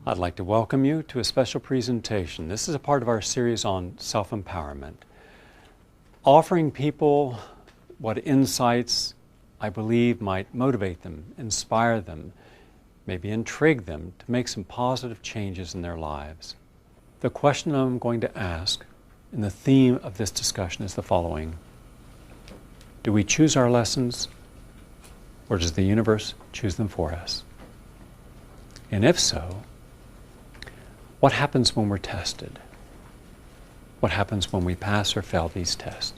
I'd like to welcome you to a special presentation. This is a part of our series on self-empowerment, offering people what insights I believe might motivate them, inspire them, maybe intrigue them to make some positive changes in their lives. The question I'm going to ask and the theme of this discussion is the following: do we choose our lessons, or does the universe choose them for us? And if so, what happens when we're tested? What happens when we pass or fail these tests?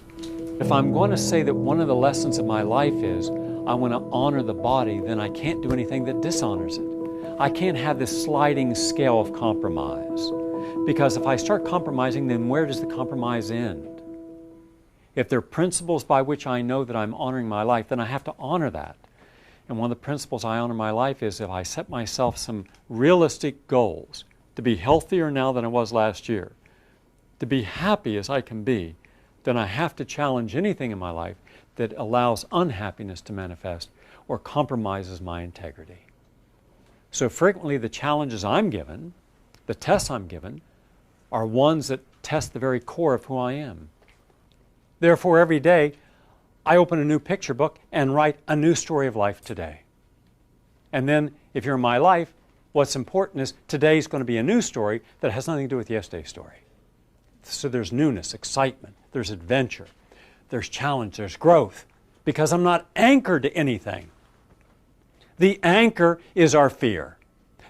If I'm going to say that one of the lessons of my life is I want to honor the body, then I can't do anything that dishonors it. I can't have this sliding scale of compromise. Because if I start compromising, then where does the compromise end? If there are principles by which I know that I'm honoring my life, then I have to honor that. And one of the principles I honor my life is if I set myself some realistic goals, to be healthier now than I was last year, to be happy as I can be, then I have to challenge anything in my life that allows unhappiness to manifest or compromises my integrity. So frequently the challenges I'm given, the tests I'm given, are ones that test the very core of who I am. Therefore, every day I open a new picture book and write a new story of life today. And then if you're in my life, what's important is today's going to be a new story that has nothing to do with yesterday's story. So there's newness, excitement, there's adventure, there's challenge, there's growth, because I'm not anchored to anything. The anchor is our fear.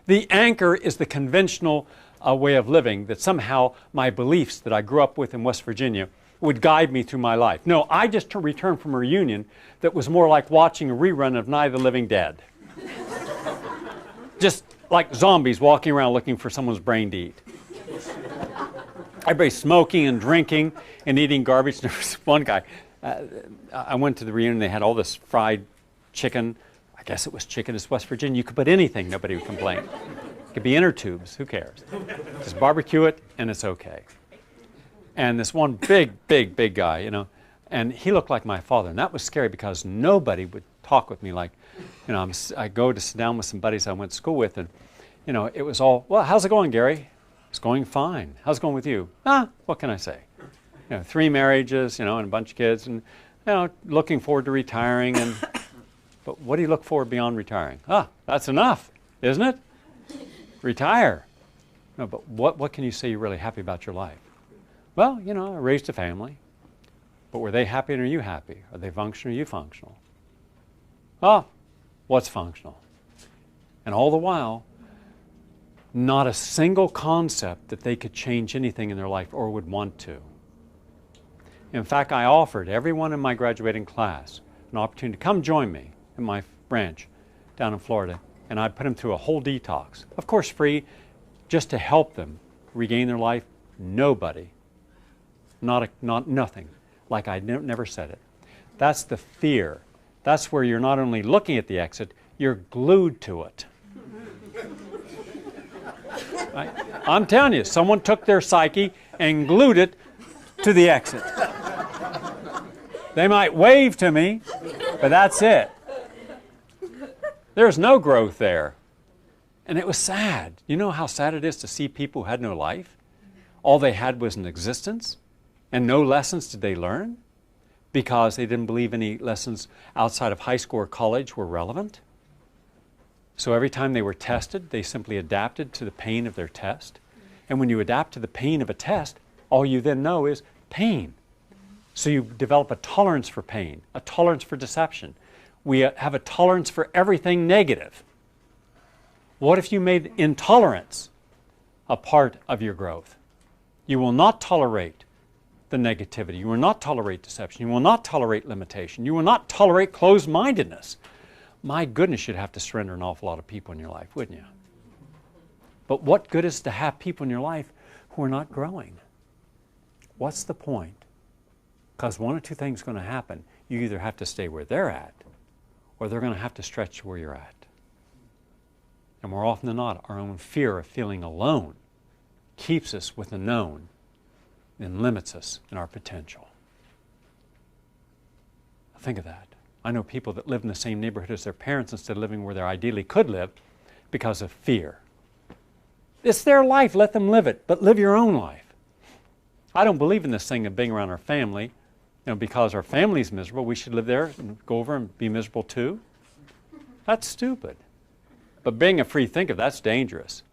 The anchor is the conventional way of living that somehow my beliefs that I grew up with in West Virginia would guide me through my life. No, I just returned from a reunion that was more like watching a rerun of Night of the Living Dead. Just like zombies walking around looking for someone's brain to eat. Everybody's smoking and drinking and eating garbage. There was one guy, I went to the reunion, they had all this fried chicken. I guess it was chicken. It's West Virginia. You could put anything, nobody would complain. It could be inner tubes, who cares? Just barbecue it and it's okay. And this one big guy, you know, and he looked like my father. And that was scary because nobody would talk with me like, you know, I go to sit down with some buddies I went to school with, and, you know, it was all, well, how's it going, Gary? It's going fine. How's it going with you? What can I say? You know, 3 marriages, you know, and a bunch of kids, and, you know, looking forward to retiring. And but what do you look forward beyond retiring? That's enough, isn't it? Retire. No, but what can you say you're really happy about your life? Well, you know, I raised a family. But were they happy and are you happy? Are they functional or are you functional? What's functional? And all the while, not a single concept that they could change anything in their life or would want to. In fact, I offered everyone in my graduating class an opportunity to come join me in my branch down in Florida, and I'd put them through a whole detox. Of course, free, just to help them regain their life. Nobody, nothing, like I never said it. That's the fear. That's where you're not only looking at the exit, you're glued to it. Right? I'm telling you, someone took their psyche and glued it to the exit. They might wave to me, but that's it. There's no growth there. And it was sad. You know how sad it is to see people who had no life? All they had was an existence, and no lessons did they learn because they didn't believe any lessons outside of high school or college were relevant. So every time they were tested, they simply adapted to the pain of their test. And when you adapt to the pain of a test, all you then know is pain. So you develop a tolerance for pain, a tolerance for deception. We have a tolerance for everything negative. What if you made intolerance a part of your growth? You will not tolerate the negativity. You will not tolerate deception. You will not tolerate limitation. You will not tolerate closed-mindedness. My goodness, you'd have to surrender an awful lot of people in your life, wouldn't you? But what good is to have people in your life who are not growing? What's the point? Because one or two things are going to happen. You either have to stay where they're at, or they're going to have to stretch to where you're at. And more often than not, our own fear of feeling alone keeps us with the known and limits us in our potential. Think of that. I know people that live in the same neighborhood as their parents instead of living where they ideally could live because of fear. It's their life. Let them live it. But live your own life. I don't believe in this thing of being around our family. Because our family's miserable, we should live there and go over and be miserable too. That's stupid. But being a free thinker, that's dangerous.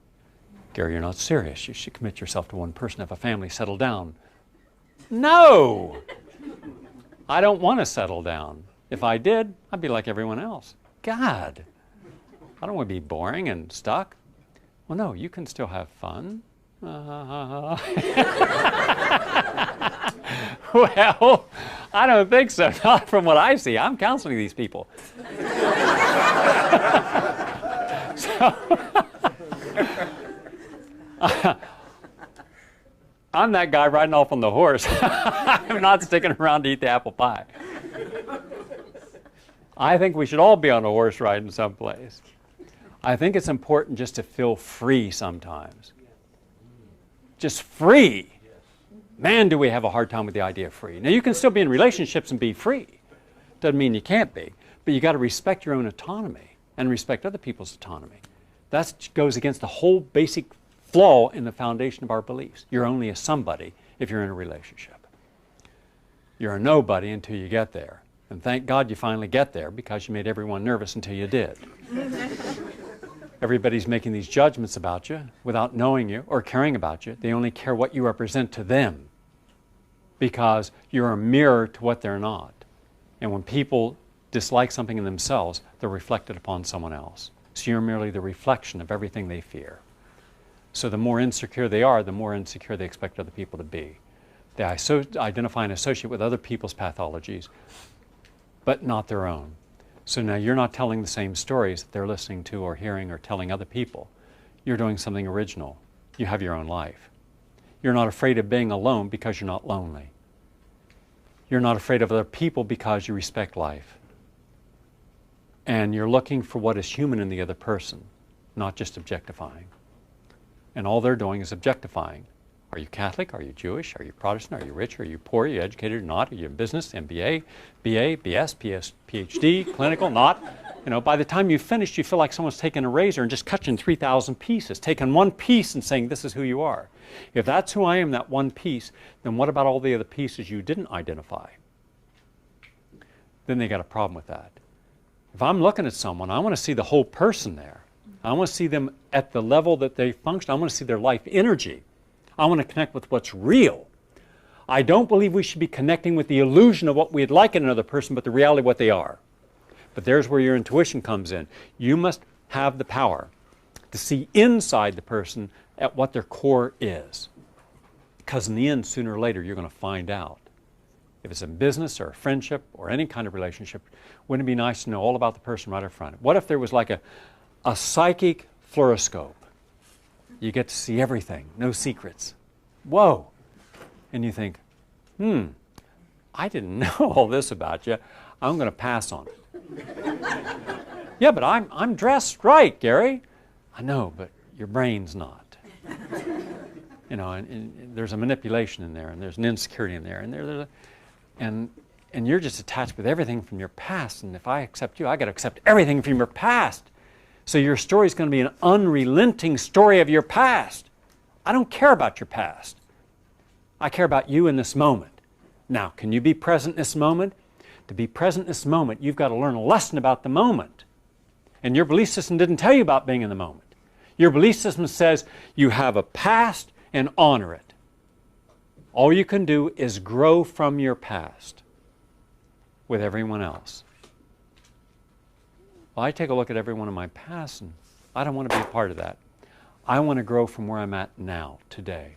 Gary, you're not serious. You should commit yourself to one person, have a family, settle down. No! I don't want to settle down. If I did, I'd be like everyone else. God, I don't want to be boring and stuck. Well, no, you can still have fun. Well, I don't think so. Not from what I see. I'm counseling these people. I'm that guy riding off on the horse. I'm not sticking around to eat the apple pie. I think we should all be on a horse riding someplace. I think it's important just to feel free sometimes. Just free. Man, do we have a hard time with the idea of free. Now, you can still be in relationships and be free. Doesn't mean you can't be. But you got to respect your own autonomy and respect other people's autonomy. That goes against the whole basic flaw in the foundation of our beliefs. You're only a somebody if you're in a relationship. You're a nobody until you get there. And thank God you finally get there, because you made everyone nervous until you did. Everybody's making these judgments about you without knowing you or caring about you. They only care what you represent to them, because you're a mirror to what they're not. And when people dislike something in themselves, they're reflected upon someone else. So you're merely the reflection of everything they fear. So the more insecure they are, the more insecure they expect other people to be. They identify and associate with other people's pathologies, but not their own. So now you're not telling the same stories that they're listening to or hearing or telling other people. You're doing something original. You have your own life. You're not afraid of being alone because you're not lonely. You're not afraid of other people because you respect life. And you're looking for what is human in the other person, not just objectifying. And all they're doing is objectifying. Are you Catholic? Are you Jewish? Are you Protestant? Are you rich? Are you poor? Are you educated or not? Are you in business, MBA, BA, BS, PhD, clinical, not? By the time you've finished, you feel like someone's taken a razor and just cut you in 3,000 pieces, taken one piece and saying, this is who you are. If that's who I am, that one piece, then what about all the other pieces you didn't identify? Then they got a problem with that. If I'm looking at someone, I want to see the whole person there. I want to see them at the level that they function. I want to see their life energy. I want to connect with what's real. I don't believe we should be connecting with the illusion of what we'd like in another person, but the reality of what they are. But there's where your intuition comes in. You must have the power to see inside the person at what their core is. Because in the end, sooner or later, you're going to find out. If it's in business or a friendship or any kind of relationship, wouldn't it be nice to know all about the person right up front? What if there was like a psychic fluoroscope? You get to see everything, no secrets. Whoa! And you think, I didn't know all this about you. I'm going to pass on it. Yeah, but I'm dressed right, Gary. I know, but your brain's not. And there's a manipulation in there, and there's an insecurity in there, and you're just attached with everything from your past. And if I accept you, I got to accept everything from your past. So your story is going to be an unrelenting story of your past. I don't care about your past. I care about you in this moment. Now, can you be present in this moment? To be present in this moment, you've got to learn a lesson about the moment. And your belief system didn't tell you about being in the moment. Your belief system says you have a past and honor it. All you can do is grow from your past with everyone else. Well, I take a look at everyone in my past, and I don't want to be a part of that. I want to grow from where I'm at now, today.